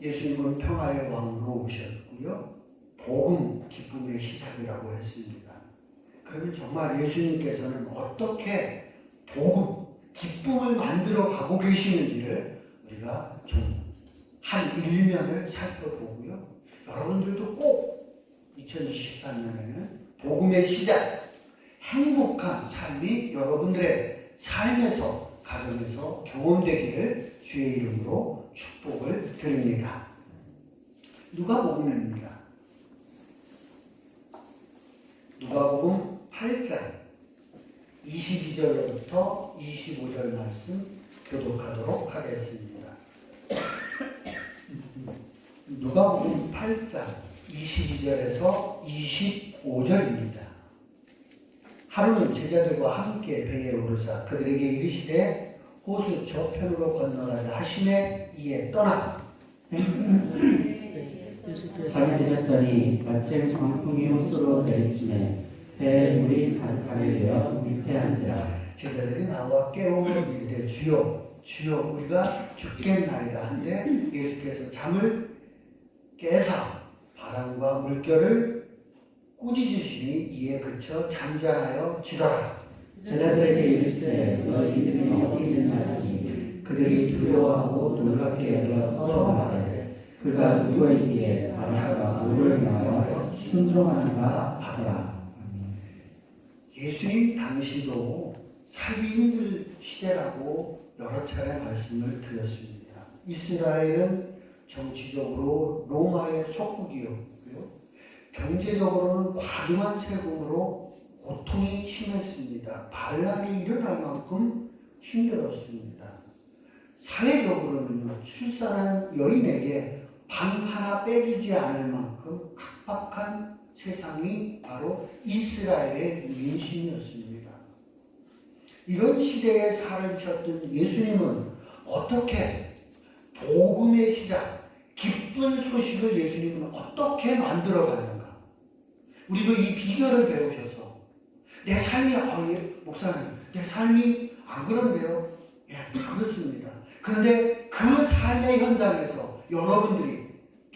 예수님은 평화의 왕으로 오셨고요. 복음, 기쁨의 시작이라고 했습니다. 그러면 정말 예수님께서는 어떻게 복음, 기쁨을 만들어 가고 계시는지를 우리가 좀 한 1년을 살펴보고요. 여러분들도 꼭 2024년에는 복음의 시작, 행복한 삶이 여러분들의 삶에서, 가정에서 경험되기를 주의 이름으로 축복을 드립니다. 누가복음입니다. 누가복음 8장 22절부터 25절 말씀 교독하도록 하겠습니다. 누가복음 8장 22절에서 25절입니다. 하루는 제자들과 함께 배에 오르사 그들에게 이르시되 호수 저편으로 건너가자 하시매 이에 떠나 잠이 드셨더니 마침 광풍이 호수로 내리치매 배에 물이 가득하게 되어 밑에 앉으라. 제자들이 나와 깨우며 이르되 주여 주여 우리가 죽겠나이다 한데 예수께서 잠을 깨사 바람과 물결을 꾸짖으시니 이에 그쳐 잠잠하여 지더라. 제자들에게 이르시되 너희들이 어디 있느냐 하시니 그들이 두려워하고 놀랍게 여겨 서로 말하되 그가 누구에게 바람과 물을 명하여 순종하는가 하더라. 예수님 당시도 살기 힘들 시대라고 여러 차례 말씀을 드렸습니다. 이스라엘은 정치적으로 로마의 속국이었고요. 경제적으로는 과중한 세금으로 고통이 심했습니다. 반란이 일어날 만큼 힘들었습니다. 사회적으로는 출산한 여인에게 방 하나 빼주지 않을 만큼 각박한 세상이 바로 이스라엘의 민심이었습니다. 이런 시대에 살아주셨던 예수님은 어떻게 복음의 시작, 기쁜 소식을 예수님은 어떻게 만들어갔는가? 우리도 이 비결을 배우셔서 내 삶이, 목사님, 내 삶이 안 그런데요? 예, 그렇습니다. 그런데 그 삶의 현장에서 여러분들이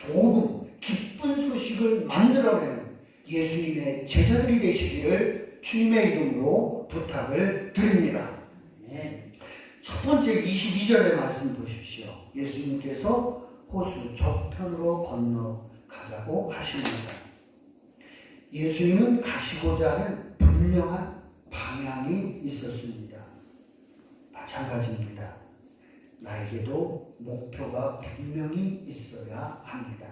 복음, 기쁜 소식을 만들어내는 예수님의 제자들이 되시기를 주님의 이름으로 부탁을 드립니다. 첫 번째 22절의 말씀 보십시오. 예수님께서 호수 저편으로 건너가자고 하십니다. 예수님은 가시고자 하는 분명한 방향이 있었습니다. 마찬가지입니다. 나에게도 목표가 분명히 있어야 합니다.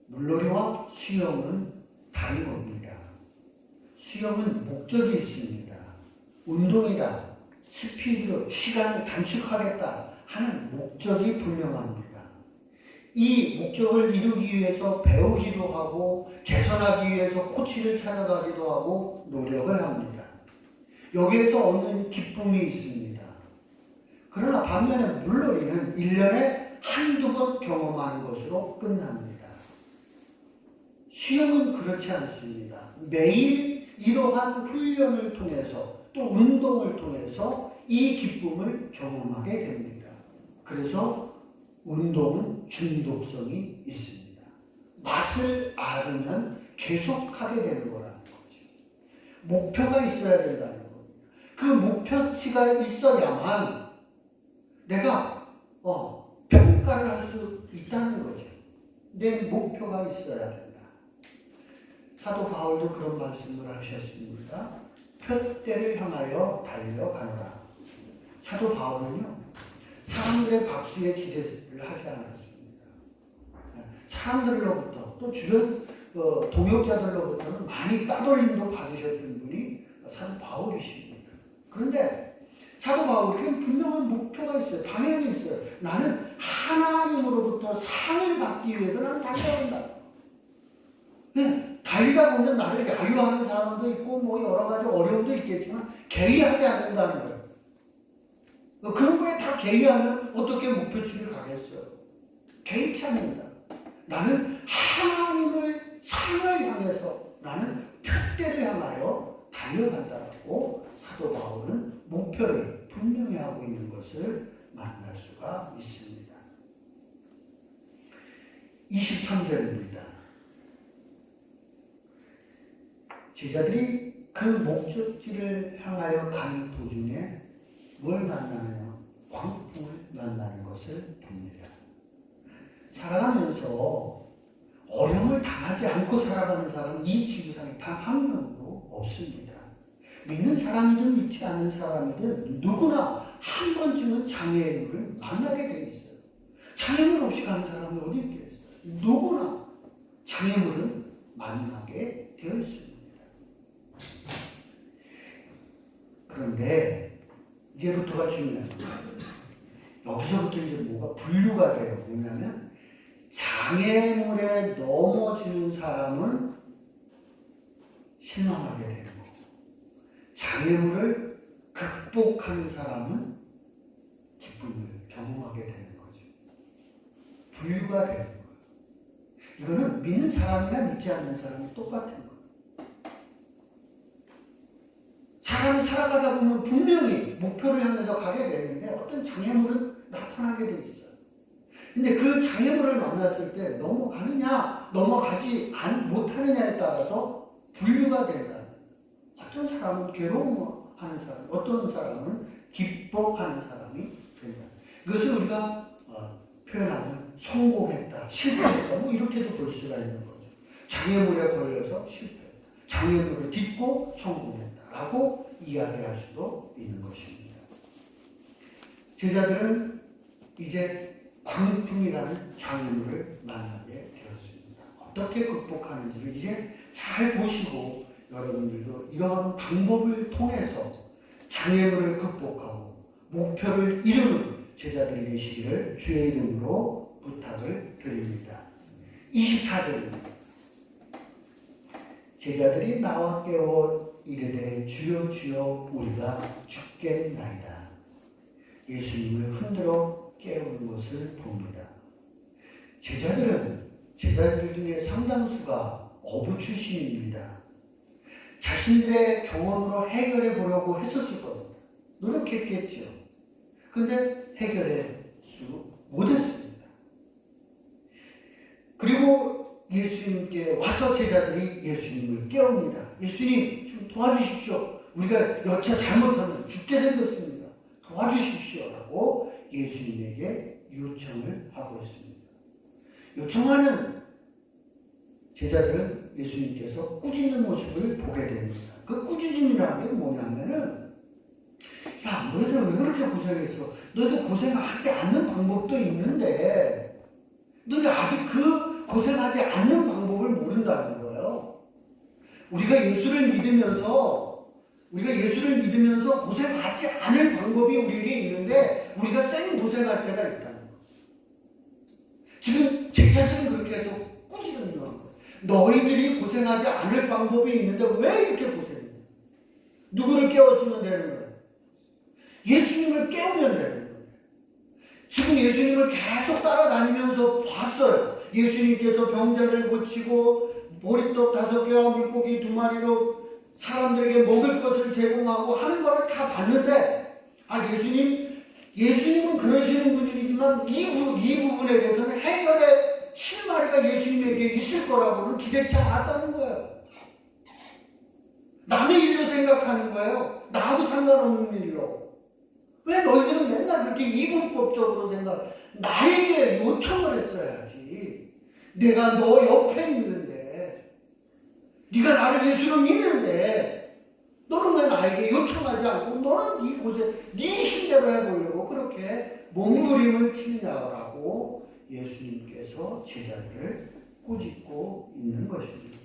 물놀이와 수영은 다른 겁니다. 수영은 목적이 있습니다. 운동이다, 스피드, 시간을 단축하겠다 하는 목적이 분명합니다. 이 목적을 이루기 위해서 배우기도 하고 개선하기 위해서 코치를 찾아가기도 하고 노력을 합니다. 여기에서 얻는 기쁨이 있습니다. 그러나 반면에 물놀이는 1년에 한두 번 경험하는 것으로 끝납니다. 수영은 그렇지 않습니다. 매일 이러한 훈련을 통해서 또 운동을 통해서 이 기쁨을 경험하게 됩니다. 그래서 운동은 중독성이 있습니다. 맛을 알으면 계속하게 되는 거라는 거죠. 목표가 있어야 된다는 겁니다. 그 목표치가 있어야만 내가 평가를 할 수 있다는 거죠. 내 목표가 있어야 된다. 사도 바울도 그런 말씀을 하셨습니다. 표대를 향하여 달려가노라. 사도 바울은요, 사람들의 박수에 기대를 하지 않았습니다. 사람들로부터 또 주변 동역자들로부터는 많이 따돌림도 받으셨던 분이 사도 바울이십니다. 그런데 사도 바울에게는 분명한 목표가 있어요. 당연히 있어요. 나는 하나님으로부터 상을 받기 위해서 나는 달려간다. 네, 달리다 보면 나를 야유하는 사람도 있고 뭐 여러 가지 어려움도 있겠지만 개의하지 않는다는 거예요. 그런 거에 다 개의하면 어떻게 목표치를 가겠어요? 개의치 않는다. 나는 하나님을 상을 향해서 나는 표대를 향하여 달려간다라고 사도 바울은 목표를 분명히 하고 있는 것을 만날 수가 있습니다. 23절입니다. 제자들이 그 목적지를 향하여 가는 도중에 뭘 만나느냐? 광풍을 만나는 것을 봅니다. 살아가면서 어려움을 당하지 않고 살아가는 사람은 이 지구상에 단 한 명도 없습니다. 믿는 사람이든 믿지 않는 사람이든 누구나 한 번쯤은 장애물을 만나게 되어 있어요. 장애물 없이 가는 사람이 어디 있겠어요? 누구나 장애물을 만나게 되어 있습니다. 그런데 이제부터가 중요합니다. 여기서부터 이제 뭐가 분류가 돼요. 뭐냐면 장애물에 넘어지는 사람은 실망하게 되는 거고, 장애물을 극복하는 사람은 기쁨을 경험하게 되는 거죠. 분류가 되는 거예요. 이거는 믿는 사람이나 믿지 않는 사람이 똑같은 거예요. 사람이 살아가다 보면 분명히 목표를 향해서 가게 되는데 어떤 장애물은 나타나게 돼 있어요. 근데 그 장애물을 만났을 때 넘어가느냐, 넘어가지 못하느냐에 따라서 분류가 된다. 어떤 사람은 괴로워하는 사람, 어떤 사람은 기뻐하는 사람이 된다. 이것을 우리가 표현하면 성공했다, 실패했다, 뭐 이렇게도 볼 수가 있는 거죠. 장애물에 걸려서 실패했다, 장애물을 딛고 성공했다라고 이야기할 수도 있는 것입니다. 제자들은 이제 광풍이라는 장애물을 만나게 되었습니다. 어떻게 극복하는지를 이제 잘 보시고 여러분들도 이러한 방법을 통해서 장애물을 극복하고 목표를 이루는 제자들이 되시기를 주의 이름으로 부탁을 드립니다. 24절입니다. 제자들이 나와 깨워 이르되 주여 주여 우리가 죽겠나이다. 예수님을 흔들어 깨우는 것을 봅니다. 제자들 중에 상당수가 어부 출신입니다. 자신들의 경험으로 해결해 보려고 했었을 겁니다. 노력했겠죠. 근데 해결할 수 못했습니다. 그리고 예수님께 와서 제자들이 예수님을 깨웁니다. 예수님 좀 도와주십시오. 우리가 여차 잘못하면 죽게 생겼습니다. 도와주십시오. 라고 예수님에게 요청을 하고 있습니다. 요청하는 제자들은 예수님께서 꾸짖는 모습을 보게 됩니다. 그 꾸짖음이라는 게 뭐냐면은, 야, 너희들 왜 그렇게 고생했어? 너희들 고생하지 않는 방법도 있는데 너희들 아직 그 고생하지 않는 방법을 모른다는 거예요. 우리가 예수를 믿으면서 고생하지 않을 방법이 우리에게 있는데 우리가 쌩 고생할 때가 있다는 거예요. 지금 제자들은 그렇게 해서 꾸짖는 거예요. 너희들이 고생하지 않을 방법이 있는데 왜 이렇게 고생해? 누구를 깨웠으면 되는 거예요? 예수님을 깨우면 되는 거예요. 지금 예수님을 계속 따라다니면서 봤어요. 예수님께서 병자를 고치고 보리떡 5개와 물고기 2마리로 사람들에게 먹을 것을 제공하고 하는 것을 다 봤는데, 예수님은 그러시는 분이지만 이 부분에 대해서는 해결의 실마리가 예수님에게 있을 거라고는 기대치 않았다는 거예요. 남의 일로 생각하는 거예요. 나하고 상관없는 일로. 왜 너희들은 맨날 그렇게 이분법적으로 나에게 요청을 했어야지. 내가 너 옆에 있는데, 네가 나를 예수로 믿는데 너는 왜 나에게 요청하지 않고 너는 이 고생 네 힘대로 해보려고 그렇게 몸부림을 치느냐라고 예수님께서 제자들을 꾸짖고 있는 것입니다.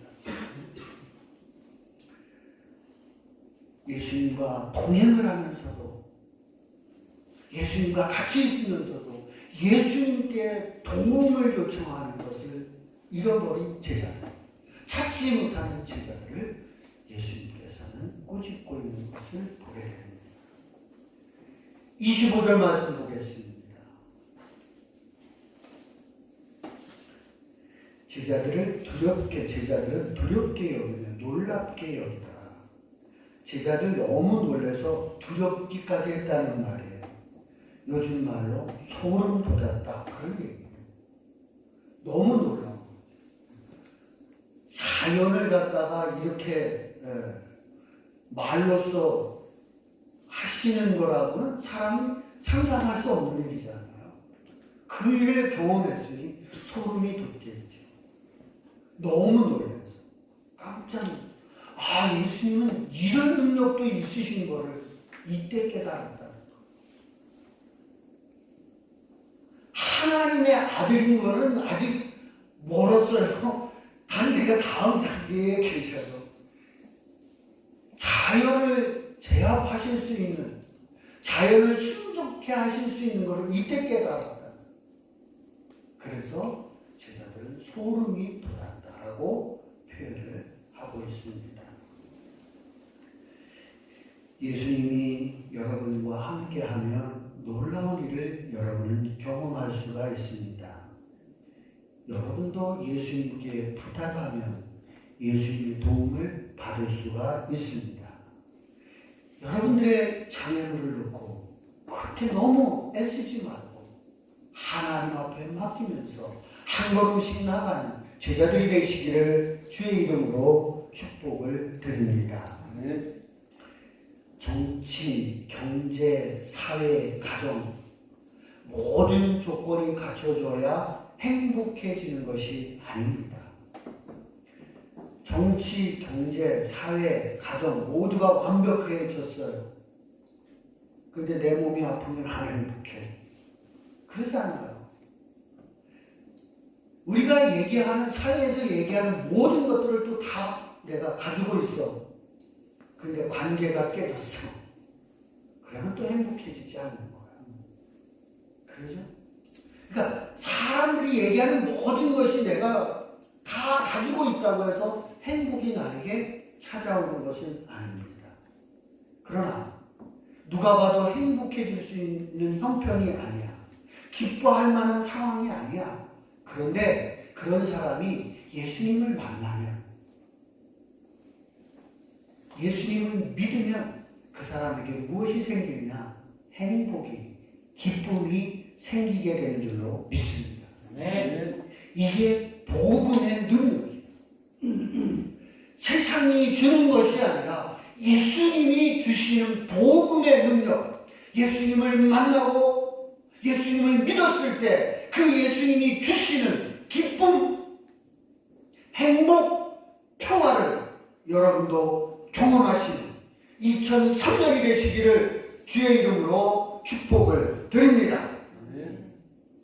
예수님과 동행을 하면서도, 예수님과 같이 있으면서도 예수님께 도움을 요청하는 것을 잃어버린 제자들, 찾지 못하는 제자들을 예수님께서는 꾸짖고 있는 것을 보게 됩니다. 25절 말씀 보겠습니다. 제자들은 두렵게 여기며 놀랍게 여기더라. 제자들 너무 놀라서 두렵기까지 했다는 말이에요. 요즘 말로 소름 돋았다, 그런 얘기예요. 너무 놀라. 자연을 갖다가 이렇게 말로써 하시는 거라고는 사람이 상상할 수 없는 일이잖아요. 그 일을 경험했으니 소름이 돋겠죠. 너무 놀라서 깜짝 놀랐어요. 아, 예수님은 이런 능력도 있으신 거를 이때 깨달았다. 하나님의 아들인 거는 아직 멀었어요. 단계가 다음 단계에 계셔도 자연을 제압하실 수 있는, 자연을 순종케 하실 수 있는 것을 이때 깨달았다. 그래서 제자들은 소름이 돋았다라고 표현을 하고 있습니다. 예수님이 여러분과 함께하면 놀라운 일을 여러분은 경험할 수가 있습니다. 여러분도 예수님께 부탁하면 예수님의 도움을 받을 수가 있습니다. 여러분들의 장애물을 놓고 그렇게 너무 애쓰지 말고 하나님 앞에 맡기면서 한 걸음씩 나가는 제자들이 되시기를 주의 이름으로 축복을 드립니다. 정치, 경제, 사회, 가정 모든 조건이 갖춰져야 행복해지는 것이 아닙니다. 정치, 경제, 사회, 가정 모두가 완벽해졌어요. 근데 내 몸이 아프면 안 행복해. 그러지 않아요. 우리가 얘기하는, 사회에서 얘기하는 모든 것들을 또 다 내가 가지고 있어. 근데 관계가 깨졌어. 그러면 또 행복해지지 않는 거예요. 그러죠? 그러니까 사람들이 얘기하는 모든 것이 내가 다 가지고 있다고 해서 행복이 나에게 찾아오는 것은 아닙니다. 그러나 누가 봐도 행복해질 수 있는 형편이 아니야. 기뻐할 만한 상황이 아니야. 그런데 그런 사람이 예수님을 만나면, 예수님을 믿으면 그 사람에게 무엇이 생기느냐? 행복이, 기쁨이 생기게 되는 줄로 믿습니다. 이게 복음의 능력이에요. 세상이 주는 것이 아니라 예수님이 주시는 복음의 능력, 예수님을 만나고 예수님을 믿었을 때 그 예수님이 주시는 기쁨, 행복, 평화를 여러분도 경험하시는 2003년이 되시기를 주의 이름으로 축복을 드립니다.